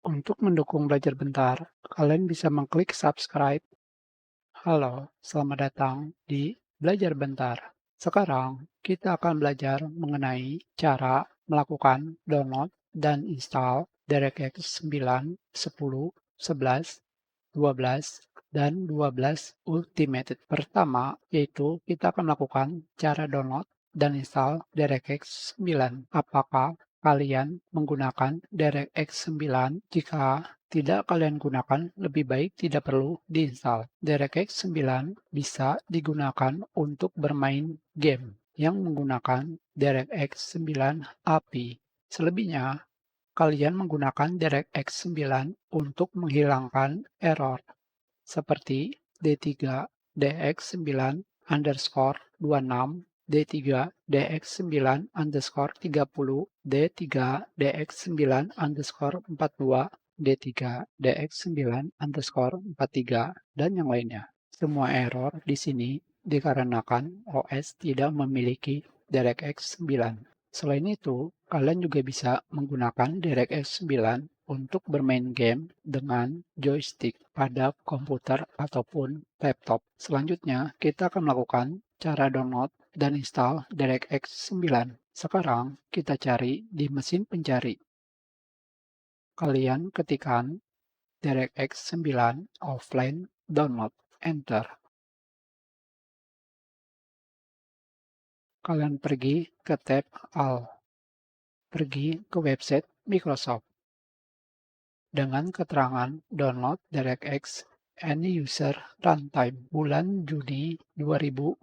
Untuk mendukung Belajar Bentar, kalian bisa mengklik subscribe. Halo, selamat datang di Belajar Bentar. Sekarang kita akan belajar mengenai cara melakukan download dan install DirectX 9, 10, 11, 12, dan 12 Ultimate. Pertama, yaitu kita akan melakukan cara download dan install DirectX 9. Apakah kalian menggunakan DirectX 9? Jika tidak kalian gunakan, lebih baik tidak perlu diinstal. DirectX 9 bisa digunakan untuk bermain game yang menggunakan DirectX 9 API. Selebihnya, kalian menggunakan DirectX 9 untuk menghilangkan error seperti D3 DX9 underscore 26, D3 DX9 underscore 30, D3 DX9 underscore 42, D3 DX9 underscore 43, dan yang lainnya. Semua error di sini dikarenakan OS tidak memiliki DirectX 9. Selain itu, kalian juga bisa menggunakan DirectX 9 untuk bermain game dengan joystick pada komputer ataupun laptop. Selanjutnya, kita akan melakukan cara download dan install DirectX 9. Sekarang, kita cari di mesin pencari. Kalian ketikkan DirectX 9 offline download, enter. Kalian pergi ke tab All. Pergi ke website Microsoft. Dengan keterangan download DirectX Any User Runtime bulan Juni 2010.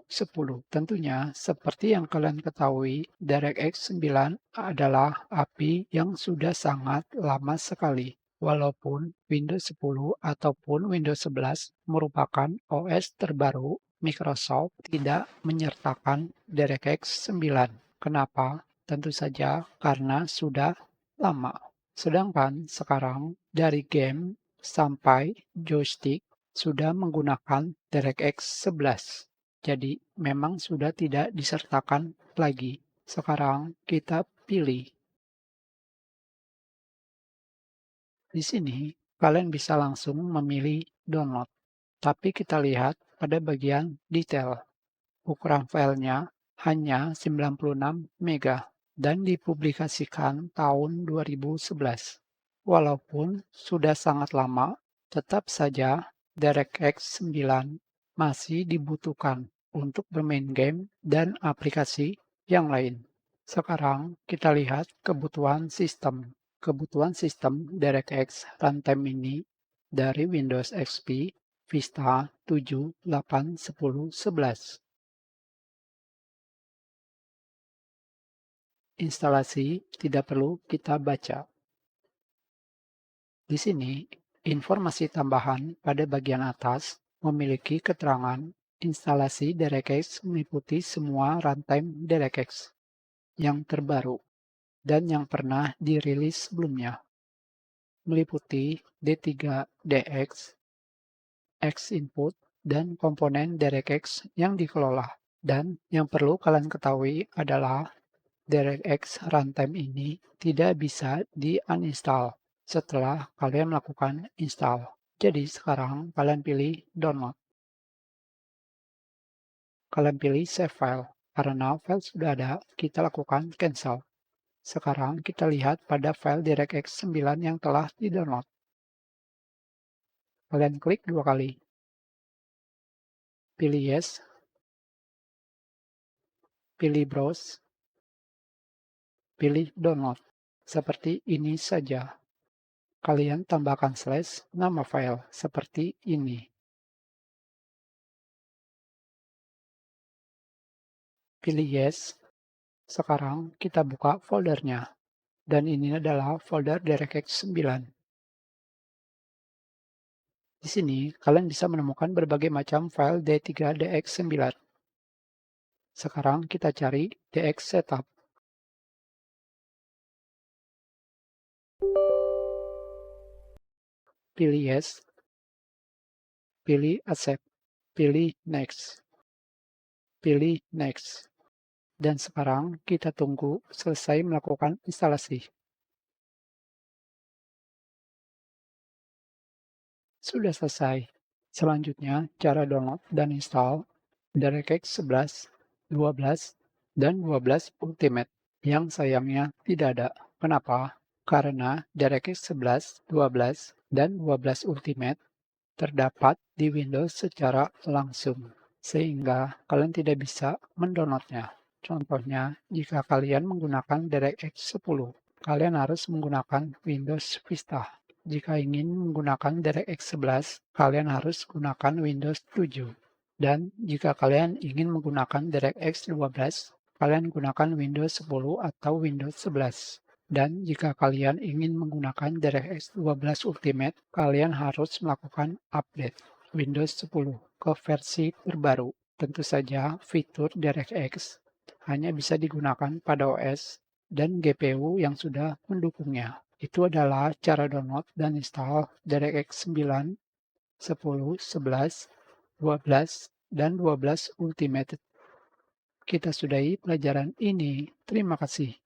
Tentunya, seperti yang kalian ketahui, DirectX 9 adalah API yang sudah sangat lama sekali. Walaupun Windows 10 ataupun Windows 11 merupakan OS terbaru, Microsoft tidak menyertakan DirectX 9. Kenapa? Tentu saja karena sudah lama. Sedangkan sekarang dari game sampai joystick sudah menggunakan DirectX 11. Jadi memang sudah tidak disertakan lagi. Sekarang kita pilih. Di sini kalian bisa langsung memilih download. Tapi kita lihat pada bagian detail. Ukuran filenya hanya 96 MB dan dipublikasikan tahun 2011. Walaupun sudah sangat lama, tetap saja DirectX 9 masih dibutuhkan untuk bermain game dan aplikasi yang lain. Sekarang kita lihat kebutuhan sistem. Kebutuhan sistem DirectX Runtime ini dari Windows XP, Vista 7, 8, 10, 11. Instalasi tidak perlu kita baca. Di sini, informasi tambahan pada bagian atas memiliki keterangan instalasi DirectX meliputi semua runtime DirectX yang terbaru dan yang pernah dirilis sebelumnya, meliputi D3DX, Xinput, dan komponen DirectX yang dikelola. Dan yang perlu kalian ketahui adalah DirectX Runtime ini tidak bisa di-uninstall setelah kalian melakukan install. Jadi sekarang kalian pilih download. Kalian pilih save file. Karena file sudah ada, kita lakukan cancel. Sekarang kita lihat pada file DirectX 9 yang telah di-download. Kalian klik 2 kali. Pilih yes. Pilih browse. Pilih download. Seperti ini saja. Kalian tambahkan slash nama file seperti ini. Pilih yes. Sekarang kita buka foldernya. Dan ini adalah folder DirectX 9. Di sini kalian bisa menemukan berbagai macam file D3DX9. Sekarang kita cari DX Setup. Pilih yes. Pilih Accept. Pilih Next. Pilih Next. Dan sekarang kita tunggu selesai melakukan instalasi. Sudah selesai. Selanjutnya, cara download dan install DirectX 11, 12, dan 12 Ultimate. Yang sayangnya tidak ada. Kenapa? Karena DirectX 11, 12, dan 12 Ultimate terdapat di Windows secara langsung, sehingga kalian tidak bisa mendownloadnya. Contohnya, jika kalian menggunakan DirectX 10, kalian harus menggunakan Windows Vista. Jika ingin menggunakan DirectX 11, kalian harus gunakan Windows 7. Dan jika kalian ingin menggunakan DirectX 12, kalian gunakan Windows 10 atau Windows 11. Dan jika kalian ingin menggunakan DirectX 12 Ultimate, kalian harus melakukan update Windows 10 ke versi terbaru. Tentu saja fitur DirectX hanya bisa digunakan pada OS dan GPU yang sudah mendukungnya. Itu adalah cara download dan install DirectX 9, 10, 11, 12, dan 12 Ultimate. Kita sudahi pelajaran ini. Terima kasih.